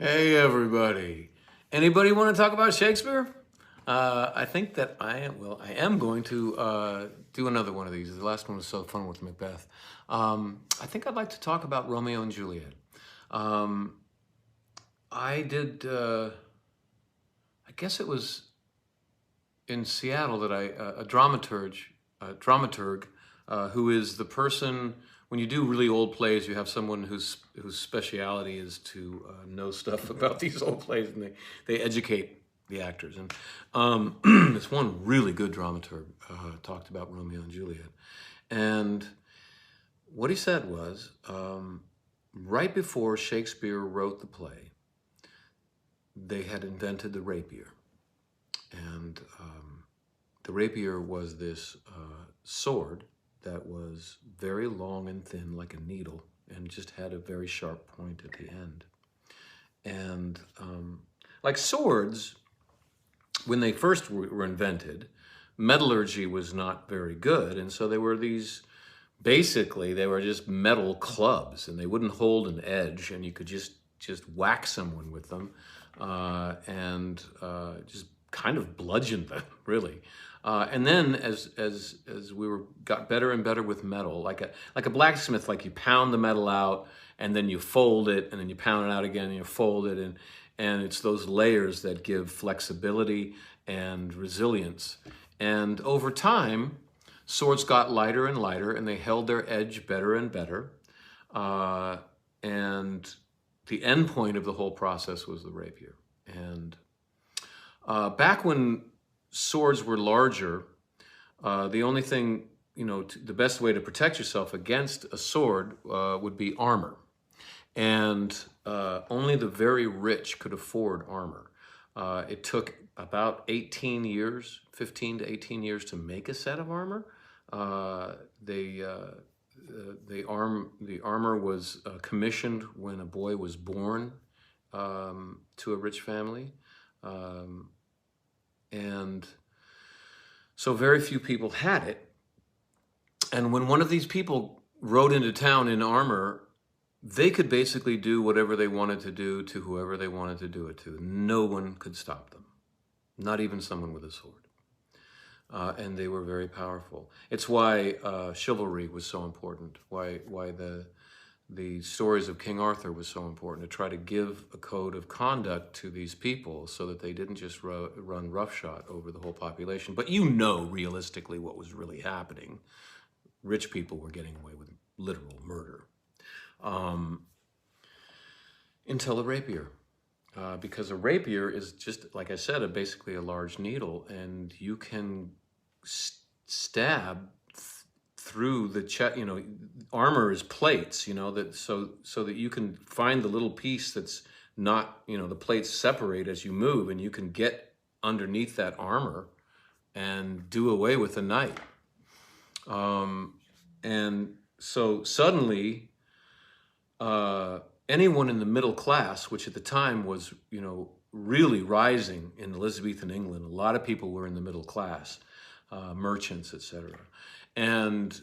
Hey everybody. Anybody want to talk about Shakespeare? I think that I am going to do another one of these. The last one was so fun with Macbeth. I think I'd like to talk about Romeo and Juliet. Um, I did, I guess it was in Seattle that a dramaturg, who is the person, when you do really old plays, you have someone whose speciality is to know stuff about these old plays, and they educate the actors. And this one really good dramaturg talked about Romeo and Juliet. And what he said was, right before Shakespeare wrote the play, they had invented the rapier. And the rapier was this sword that was very long and thin like a needle and just had a very sharp point at the end. And like swords, when they first were invented, metallurgy was not very good. And so they were basically they were just metal clubs, and they wouldn't hold an edge, and you could just whack someone with them and just kind of bludgeon them, really. And then as got better and better with metal, like a blacksmith, like you pound the metal out and then you fold it and then you pound it out again and you fold it, and it's those layers that give flexibility and resilience. And over time, swords got lighter and lighter, and they held their edge better and better. And the end point of the whole process was the rapier. And back when swords were larger, the only thing, the best way to protect yourself against a sword would be armor. And only the very rich could afford armor. It took about 18 years, 15 to 18 years to make a set of armor. The armor was commissioned when a boy was born to a rich family. And so very few people had it. And when one of these people rode into town in armor, they could basically do whatever they wanted to do to whoever they wanted to do it to. No one could stop them, not even someone with a sword. And they were very powerful. It's why chivalry was so important, why the stories of King Arthur was so important, to try to give a code of conduct to these people so that they didn't just run roughshod over the whole population. But realistically what was really happening. Rich people were getting away with literal murder. Until a rapier. Because a rapier is just, like I said, basically a large needle, and you can stab through the chest. Armor is plates, that so that you can find the little piece that's not, the plates separate as you move, and you can get underneath that armor and do away with a knight. And so suddenly, anyone in the middle class, which at the time was, really rising in Elizabethan England, a lot of people were in the middle class, merchants, etc. And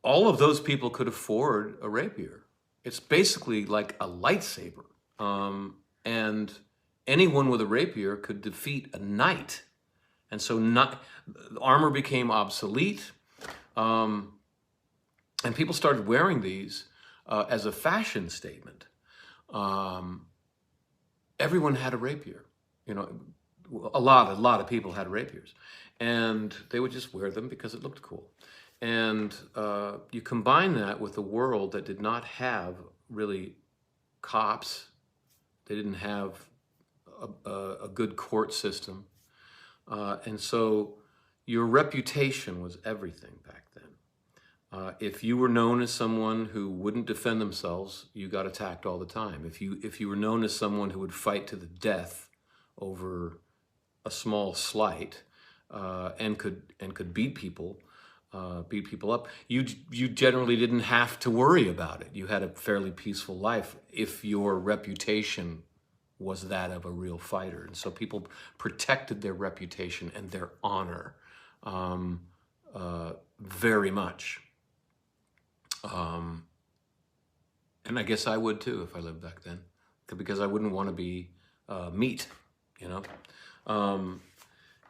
all of those people could afford a rapier. It's basically like a lightsaber. And anyone with a rapier could defeat a knight. And so armor became obsolete. And people started wearing these as a fashion statement. Everyone had a rapier. A lot of people had rapiers, and they would just wear them because it looked cool. And you combine that with a world that did not have really cops. They didn't have a good court system. And so your reputation was everything back then. If you were known as someone who wouldn't defend themselves, you got attacked all the time. If you were known as someone who would fight to the death over a small slight and could beat people up, you generally didn't have to worry about it. You had a fairly peaceful life if your reputation was that of a real fighter. And so people protected their reputation and their honor very much. And I guess I would too if I lived back then. because I wouldn't want to be meat, you know?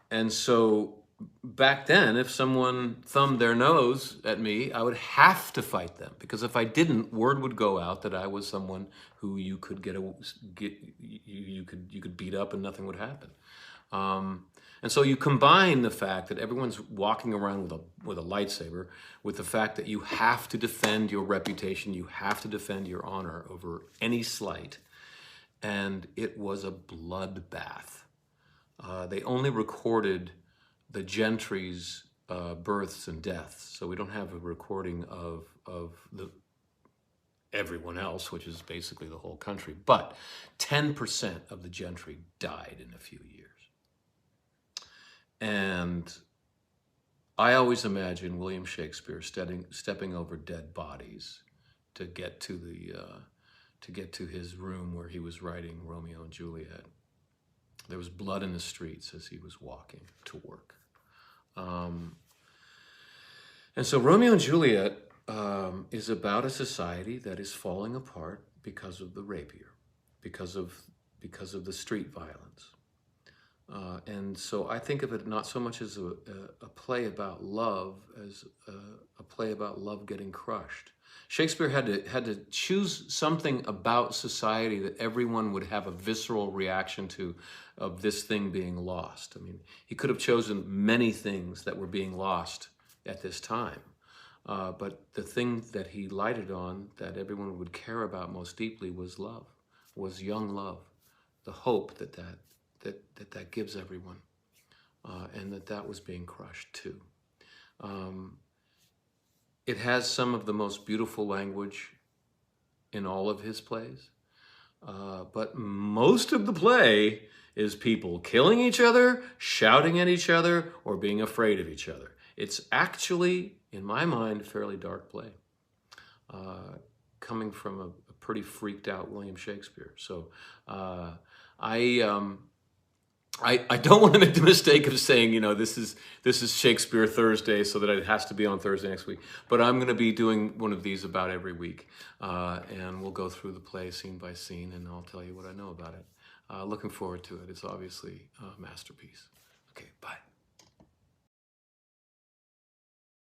And so back then, if someone thumbed their nose at me, I would have to fight them, because if I didn't, word would go out that I was someone who you could you could beat up and nothing would happen. And so you combine the fact that everyone's walking around with a lightsaber with the fact that you have to defend your reputation, you have to defend your honor over any slight, and it was a bloodbath. They only recorded the gentry's births and deaths, so we don't have a recording of everyone else, which is basically the whole country. But 10% of the gentry died in a few years. And I always imagine William Shakespeare stepping over dead bodies to get to his room where he was writing Romeo and Juliet. There was blood in the streets as he was walking to work. And so Romeo and Juliet is about a society that is falling apart because of the rapier, because of the street violence. And so I think of it not so much as a play about love as a play about love getting crushed. Shakespeare had to choose something about society that everyone would have a visceral reaction to, of this thing being lost. I mean, he could have chosen many things that were being lost at this time. But the thing that he lighted on that everyone would care about most deeply was love, was young love, the hope that gives everyone, and that was being crushed too. It has some of the most beautiful language in all of his plays, but most of the play is people killing each other, shouting at each other, or being afraid of each other. It's actually, in my mind, a fairly dark play, coming from a pretty freaked out William Shakespeare. So I don't want to make the mistake of saying, this is Shakespeare Thursday, so that it has to be on Thursday next week. But I'm going to be doing one of these about every week, and we'll go through the play scene by scene, and I'll tell you what I know about it. Looking forward to it. It's obviously a masterpiece. Okay, bye.